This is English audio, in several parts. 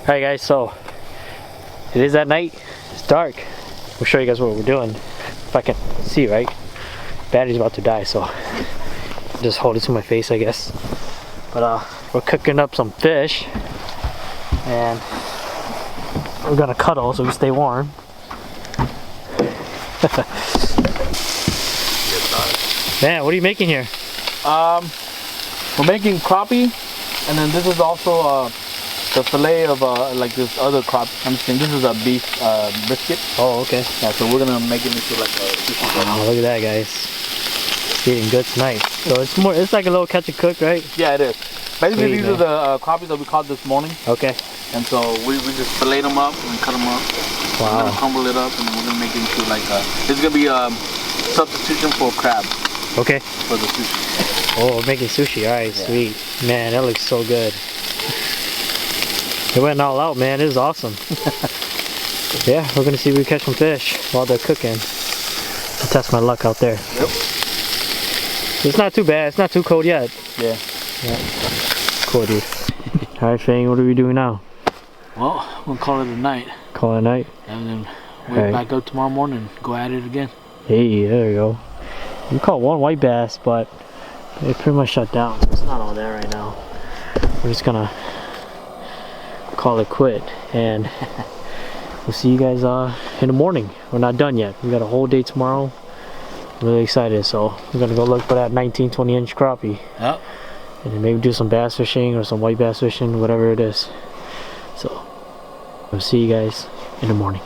Alright guys, so it is at night, it's dark. We'll show you guys what we're doing. If I can see, right? Battery's about to die, so just hold it to my face, I guess. But we're cooking up some fish and we're gonna cuddle so we stay warm. Man, what are you making here? We're making crappie, and then this is also the fillet of like this other crappie. I'm just saying this is a beef biscuit. Oh, okay. Yeah, so we're gonna make it into like a sushi. Oh, look at that, guys. It's eating good tonight. So it's like a little catch and cook, right? Yeah, it is. Basically, Sweet, these are the crappies that we caught this morning. Okay. And so we just fillet them up and cut them up. Wow. We're gonna crumble it up, and then we're gonna make it into like this is gonna be a substitution for crab. Okay. For the sushi. Oh, we're making sushi. Alright, yeah. Sweet. Man, that looks so good. It went all out, man. It was awesome. Yeah, we're gonna see if we catch some fish while they're cooking. I'll test my luck out there. Yep. It's not too bad. It's not too cold yet. Yeah. Yeah. Cool, dude. Alright, Fang, what are we doing now? Well, we'll call it a night. Call it a night? And then wake back up tomorrow morning and go at it again. Hey, there we go. We caught one white bass, but it pretty much shut down. It's not all there right now. We're just gonna call it quit, and we'll see you guys in the morning. We're not done yet. We got a whole day tomorrow. I'm really excited, so we're gonna go look for that 19-20 inch crappie. Yep. And then maybe do some bass fishing or some white bass fishing, whatever it is. So we'll see you guys in the morning.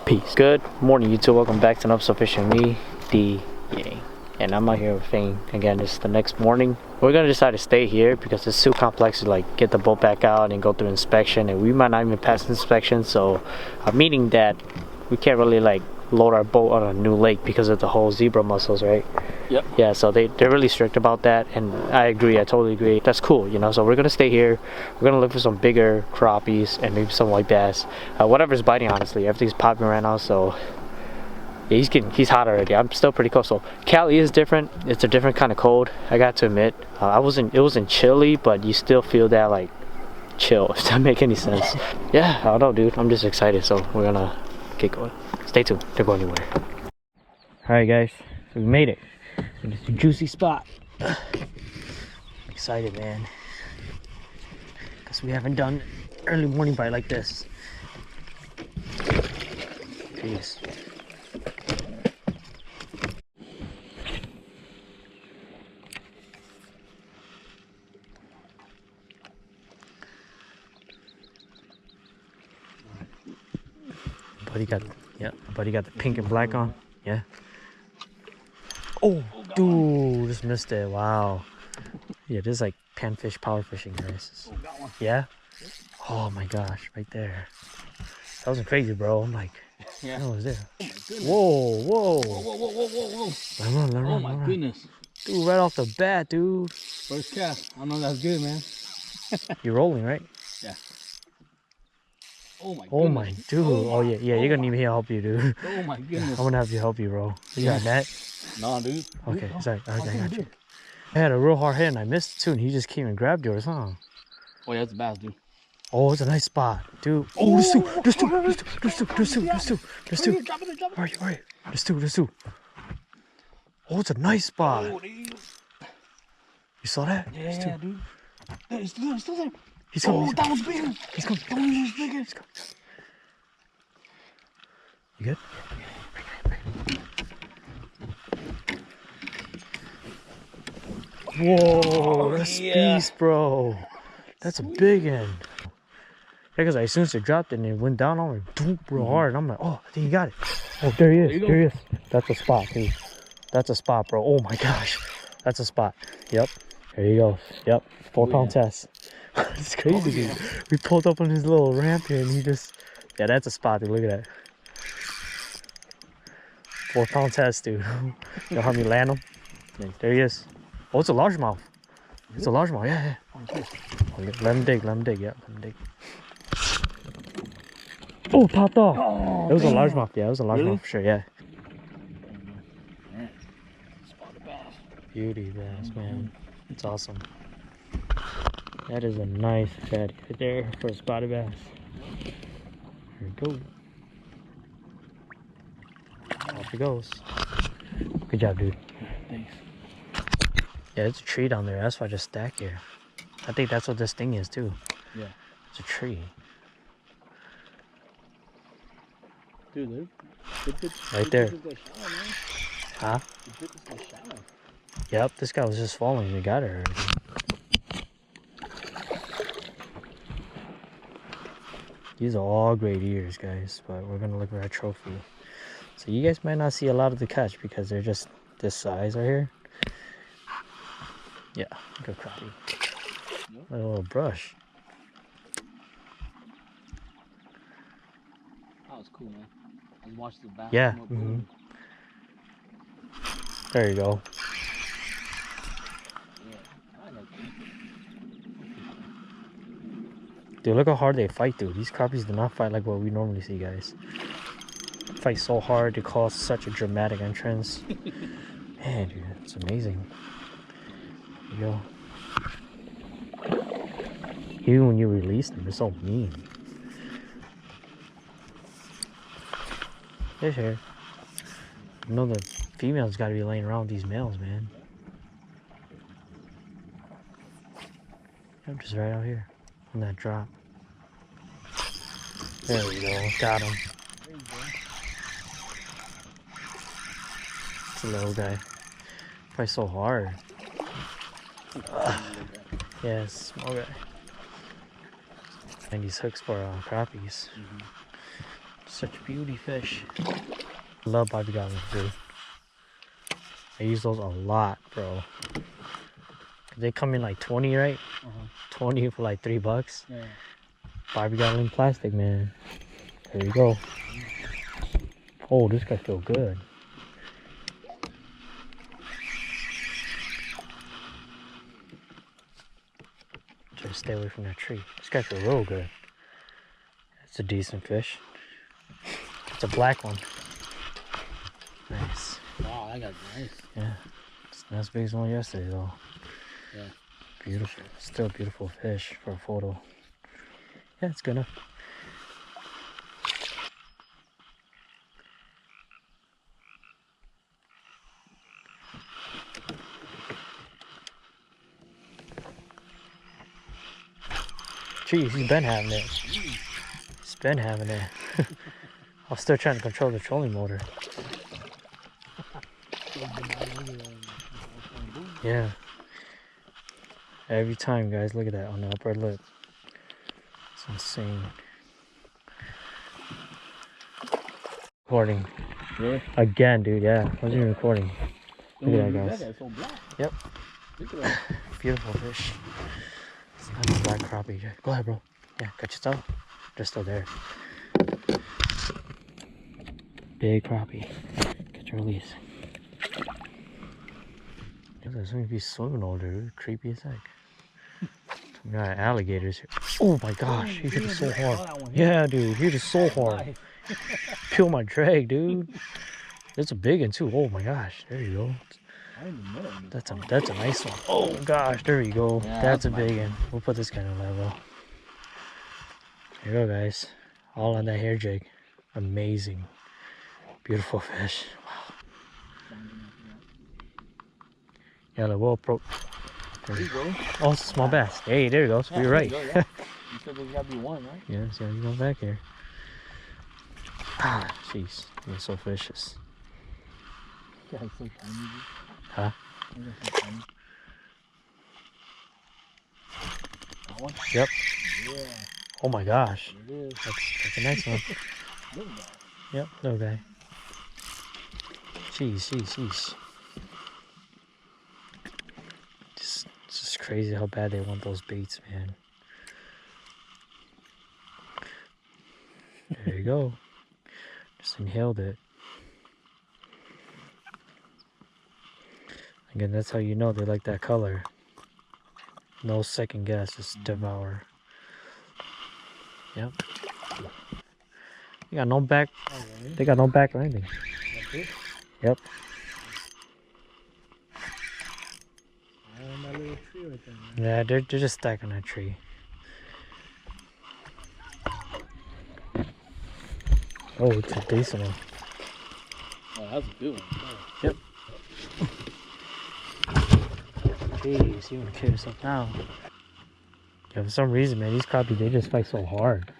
Peace. Good morning, YouTube. Welcome back to another episode of Fishing with me, DYANG. And I'm out here with Fang again. It's the next morning. We're gonna decide to stay here because it's too complex to like get the boat back out and go through inspection, and we might not even pass inspection. So meaning that we can't really like load our boat on a new lake because of the whole zebra mussels, right? Yep. Yeah, so they're really strict about that, and I agree. I totally agree. That's cool, you know. So we're gonna stay here. We're gonna look for some bigger crappies and maybe some white bass, whatever's biting. Honestly, everything's popping right now, so yeah, he's hot already. I'm still pretty cold. So Cali is different. It's a different kind of cold, I got to admit. It wasn't chilly, but you still feel that like chill, if that make any sense. Yeah, I don't know, dude. I'm just excited, so we're gonna get going. Stay tuned. Don't go anywhere. Alright guys, so we made it. It's a juicy spot. Excited, man, because we haven't done early morning bite like this. Jeez. Buddy got the pink and black on. Yeah. Oh, dude, just missed it. Wow. Yeah, this is like panfish power fishing, guys. Oh, got one. Yeah. Oh my gosh, right there. That wasn't crazy, bro. I'm like, yeah. What was there? Oh my goodness. Whoa, whoa. Whoa, whoa, whoa, whoa, whoa. Let run, oh my goodness. Dude, right off the bat, dude. First cast. I know that's good, man. You're rolling, right? Yeah. Oh my goodness. Oh my dude. Oh yeah, you're gonna need me to help you, dude. Oh my goodness. I'm gonna have to help you, bro. You got that? No, dude. Okay, sorry. I got you. I had a real hard hit and I missed it too, and he just came and grabbed yours, huh? Oh yeah, it's a bass, dude. Oh, it's a nice spot, dude. Oh, there's two. There's two. Hurry. There's two. Oh, it's a nice spot. Oh, dude. You saw that? Yeah, dude. It's still there. He's coming. Oh, that was bigger. He's coming. That one was bigger. You good? Whoa, that's beast, bro. That's a big one. Yeah, because as soon as it dropped it and it went down on me, real hard. And I'm like, oh, I think you got it. Oh, there he is. There he is. That's a spot, dude. That's a spot, bro. Oh my gosh. That's a spot. Yep. There you go. Yep. 4-pound test. It's crazy, dude. We pulled up on his little ramp here and he just... Yeah, that's a spot, dude. Look at that. 4-pound test, dude. You'll help me land him? There he is. Oh, it's a largemouth. It's a largemouth, yeah. Let him dig, yeah, let him dig. Oh, it popped off. Oh, it was a largemouth, yeah, it was a largemouth for sure, yeah. Beauty bass, man. It's awesome. That is a nice fatty right there for a spotted bass. Here we go. Off it goes. Good job, dude. Thanks. Yeah, it's a tree down there. That's why I just stack here. I think that's what this thing is too. Yeah. It's a tree. Dude, right there. Shallow, man. Huh? The dip is so shallow. Yep, this guy was just falling. We got her. These are all great ears, guys, but we're gonna look for our trophy. So you guys might not see a lot of the catch because they're just this size right here. Yeah, good crappie. Yep. A little brush. That was cool, man. I watched the back. Yeah. There you go. Yeah, I like that. Dude, look how hard they fight, dude. These crappies do not fight like what we normally see, guys. Fight so hard to cause such a dramatic entrance. Man, dude, it's amazing. There you go. Even when you release them, they're so mean. Fish here. You know the females gotta be laying around with these males, man. I'm just right out here on that drop. There we go. Got him. There you go. It's a little guy. Probably so hard. Yes, small guy. And these hooks for crappies. Such beauty fish. Love bobby goblins, dude. I use those a lot, bro. They come in like 20, right? 20 for like $3. Yeah. Bobby goblin plastic, man. There you go. Oh, this guy feel good. Just stay away from that tree. This guy feel real good. It's a decent fish. It's a black one. Nice. Wow, that got nice. Yeah. It's not as big as the one yesterday, though. Yeah. Beautiful. Still a beautiful fish for a photo. Yeah, it's good enough. Jeez, he's been having it. He's been having it. I'm still trying to control the trolling motor. Yeah. Every time, guys, look at that on the upper lip. It's insane. Recording. Really? Again, dude, yeah. I wasn't even recording. Look at that, guys. That's so black. Yep. Look at that. Beautiful fish. It's not a black crappie. Go ahead, bro. Yeah, got your stuff. They're still there. Big crappie. Get your release. There's going to be swimming over there. Creepy as heck. We got alligators here. Oh my gosh, he hit it so hard. Yeah, dude, he hit it so hard. Kill my drag, dude. It's a big one too. Oh my gosh, there you go. That's a nice one. Oh gosh, there you go. Yeah, that's a big one. We'll put this guy on level. Here you go, guys. All on that hair jig. Amazing. Beautiful fish. Wow. Yeah, the well pro. There you go. Oh, it's a small bass. Hey, there you go. So you're right. You said there's gotta be one, right? Yeah, see how you going back here. Ah, jeez. You're so vicious. Yeah, it's so tiny. Huh? It's so tiny. That one? Yep. Yeah. Oh my gosh. It is. That's a nice one. Little guy. Yep, little guy. Jeez. It's just crazy how bad they want those baits, man. There you go. Just inhaled it. Again, that's how you know they like that color. No second guess, just devour. Yep. You got no back. Oh, really? They got no back or anything. That's it? Yep. My little tree right Yeah, they're just stacked on that tree. Oh, it's a decent one. Oh, that's a good one. Yep. Jeez, you wanna kill yourself now. Yeah, for some reason, man, these crappies, they just fight so hard.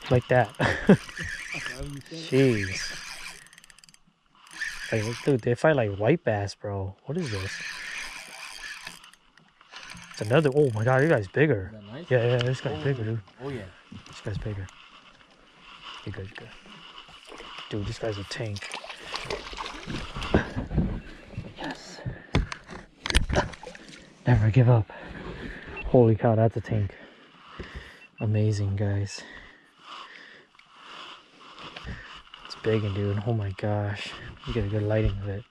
Like that. Jeez. Like, dude, they fight like white bass, bro. What is this? It's another. Oh my god, this guy's bigger. Is that nice? Yeah, this guy's bigger, dude. Oh yeah. This guy's bigger. He's good, good. Dude, this guy's a tank. Yes. Never give up. Holy cow, that's a tank. Amazing, guys. It's big, and dude, oh my gosh. You get a good lighting of it.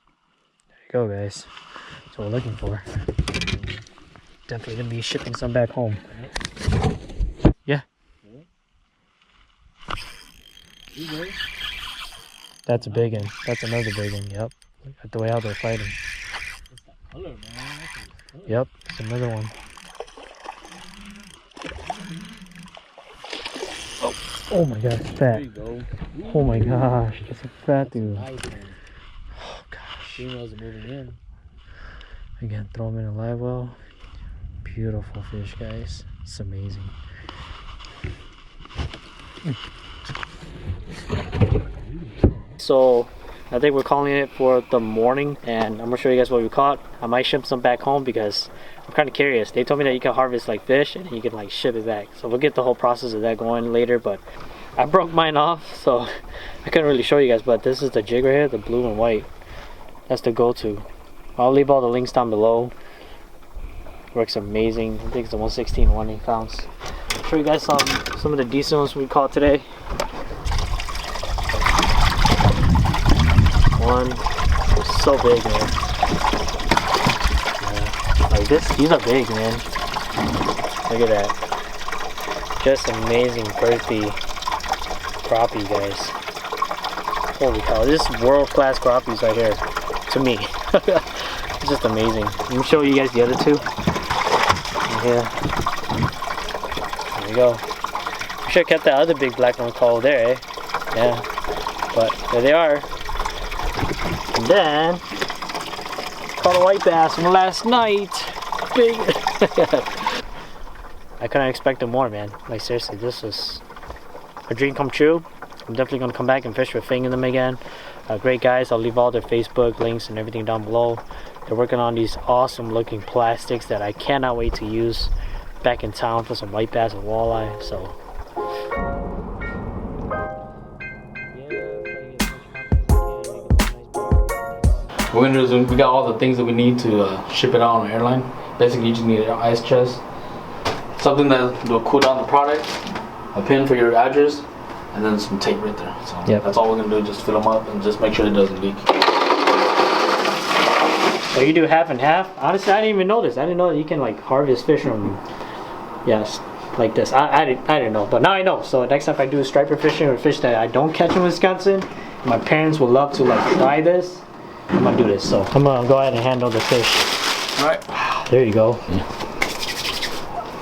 There you go, guys. That's what we're looking for. Definitely gonna be shipping some back home. Yeah. That's a big one. That's another big one. Yep. Look at the way how they're fighting. Yep. It's another one. Oh my god, it's fat. There you go. Oh my gosh, it's a fat dude. Nice one. Oh gosh. Females are moving in. Again, throw them in a live well. Beautiful fish, guys. It's amazing. So I think we're calling it for the morning, and I'm gonna show you guys what we caught. I might ship some back home because I'm kind of curious. They told me that you can harvest like fish and you can like ship it back. So we'll get the whole process of that going later, but I broke mine off, so I couldn't really show you guys, but this is the jig right here, the blue and white. That's the go-to. I'll leave all the links down below. Works amazing. I think it's a 116 1/8 pounds. I'll show you guys some of the decent ones we caught today. One, so big, man. Yeah. Like this, these are big, man. Look at that. Just amazing birthday crappie, guys. Holy cow, this is world-class crappies right here. To me. It's just amazing. Let me show you guys the other two. Yeah. There we go. I should have kept that other big black one called there, eh? Yeah. But there they are. And then caught a white bass from last night. Big. I couldn't expect it more, man. Like seriously, this was a dream come true. I'm definitely gonna come back and fish with Fing in them again. Great guys. I'll leave all their Facebook links and everything down below. They're working on these awesome looking plastics that I cannot wait to use back in town for some white bass and walleye. So What we're gonna do is we got all the things that we need to ship it out on an airline. Basically, you just need an ice chest, something that will cool down the product, a pin for your address, and then some tape right there. So yep. That's all we're gonna do. Just fill them up and just make sure it doesn't leak. So you do half and half? Honestly, I didn't even know this. I didn't know that you can like harvest fish from, yes, like this. I didn't know, but now I know. So next time I do striper fishing or fish that I don't catch in Wisconsin, my parents will love to like try this. I'm gonna do this. So I'm gonna go ahead and handle the fish. All right. There you go. Yeah.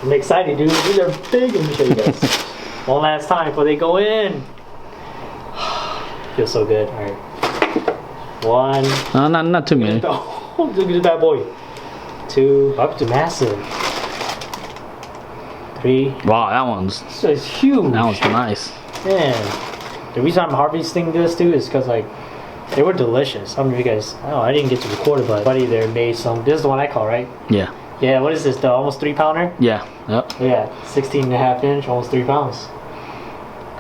I'm excited, dude. These are big. Let me show you guys. One last time before they go in. Feels so good. All right. One. Not too many. Oh, look at this bad boy. Two. Up to massive. Three. Wow, that one's This is huge. that one's nice. Man, the reason I'm harvesting this too is because like they were delicious. I don't know if you guys. Oh, I didn't get to record it, but buddy there made some. This is the one I call, right? Yeah. Yeah. What is this? The almost 3 pounder? Yeah. Yep. Yeah, 16.5 inch, almost 3 pounds.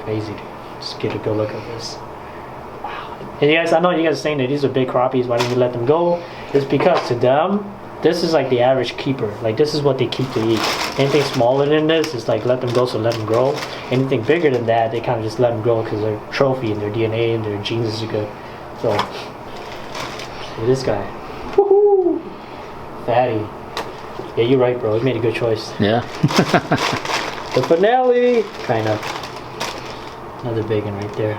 Crazy, dude. Just get a good look at this. Wow. And you guys, I know you guys are saying that these are big crappies. Why didn't you let them go? It's because to them, this is like the average keeper. Like this is what they keep to eat. Anything smaller than this is like let them go, so let them grow. Anything bigger than that, they kind of just let them grow because they're trophy and their DNA and their genes are good. So, look at this guy. Woohoo! Fatty. Yeah, you're right, bro. You made a good choice. Yeah. The finale, kind of. Another big one right there.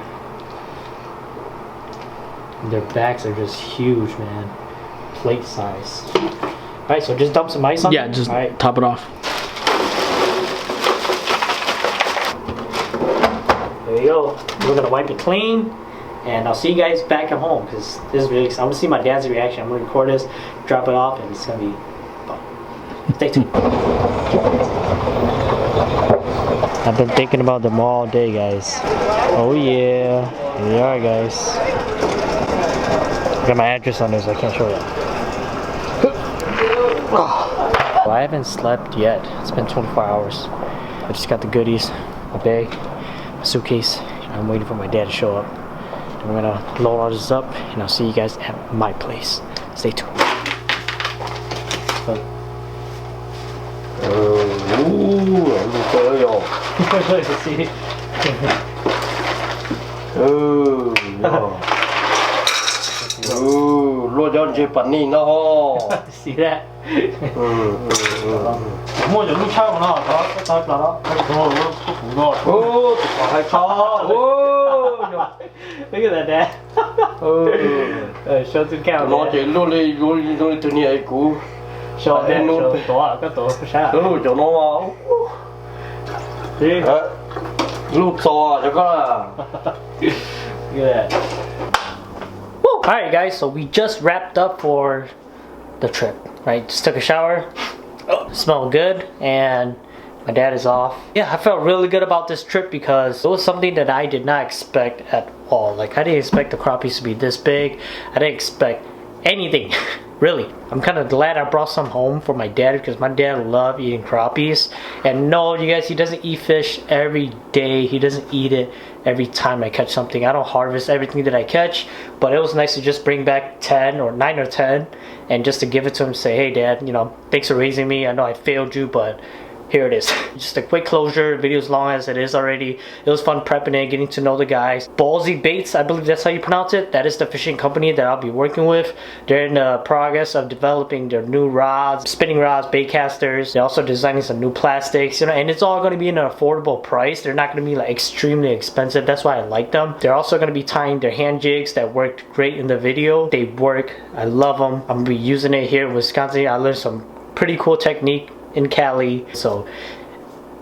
And their backs are just huge, man. Plate size. Alright, so just dump some ice on Yeah, it? just Alright. top it off. There you go. We're gonna wipe it clean, and I'll see you guys back at home because this is really exciting. I'm gonna see my dad's reaction. I'm gonna record this, drop it off, and it's gonna be fun. Stay tuned. I've been thinking about them all day, guys. Oh yeah, here they are, guys. I got my address on there, so I can't show you. Well, I haven't slept yet. It's been 24 hours. I just got the goodies, my bag, my suitcase. I'm waiting for my dad to show up. And we're gonna load all this up, and I'll see you guys at my place. Stay tuned. See? See that? Look at that, Dad. Show to the camera. Show them. Show See? Look at that. Alright guys, so we just wrapped up for the trip, right? Just took a shower, smelled good, and my dad is off. Yeah, I felt really good about this trip because it was something that I did not expect at all. Like, I didn't expect the crappies to be this big. I didn't expect anything, really. I'm kind of glad I brought some home for my dad because my dad loved eating crappies. And no, you guys, he doesn't eat fish every day. He doesn't eat it every time I catch something. I don't harvest everything that I catch, but it was nice to just bring back 10 or 9 or 10 and just to give it to him, say, hey Dad, you know, thanks for raising me. I know I failed you, but here it is. Just a quick closure, video as long as it is already. It was fun prepping it, getting to know the guys. Ballsy Baits, I believe that's how you pronounce it. That is the fishing company that I'll be working with. They're in the progress of developing their new rods, spinning rods, bait casters. They're also designing some new plastics, you know, and it's all going to be in an affordable price. They're not going to be like extremely expensive. That's why I like them. They're also going to be tying their hand jigs that worked great in the video. They work. I love them. I'm going to be using it here in Wisconsin. I learned some pretty cool technique in Cali, so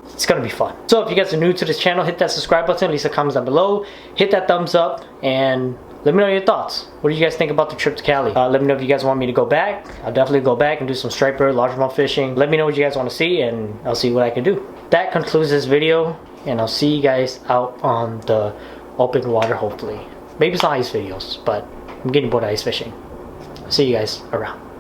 it's gonna be fun. So if you guys are new to this channel, hit that subscribe button, leave some comments down below, hit that thumbs up, and let me know your thoughts. What do you guys think about the trip to Cali? Let me know if you guys want me to go back. I'll definitely go back and do some striper, largemouth fishing. Let me know what you guys want to see, and I'll see what I can do. That concludes this video, and I'll see you guys out on the open water, hopefully. Maybe it's not ice videos, but I'm getting bored of ice fishing. I'll see you guys around.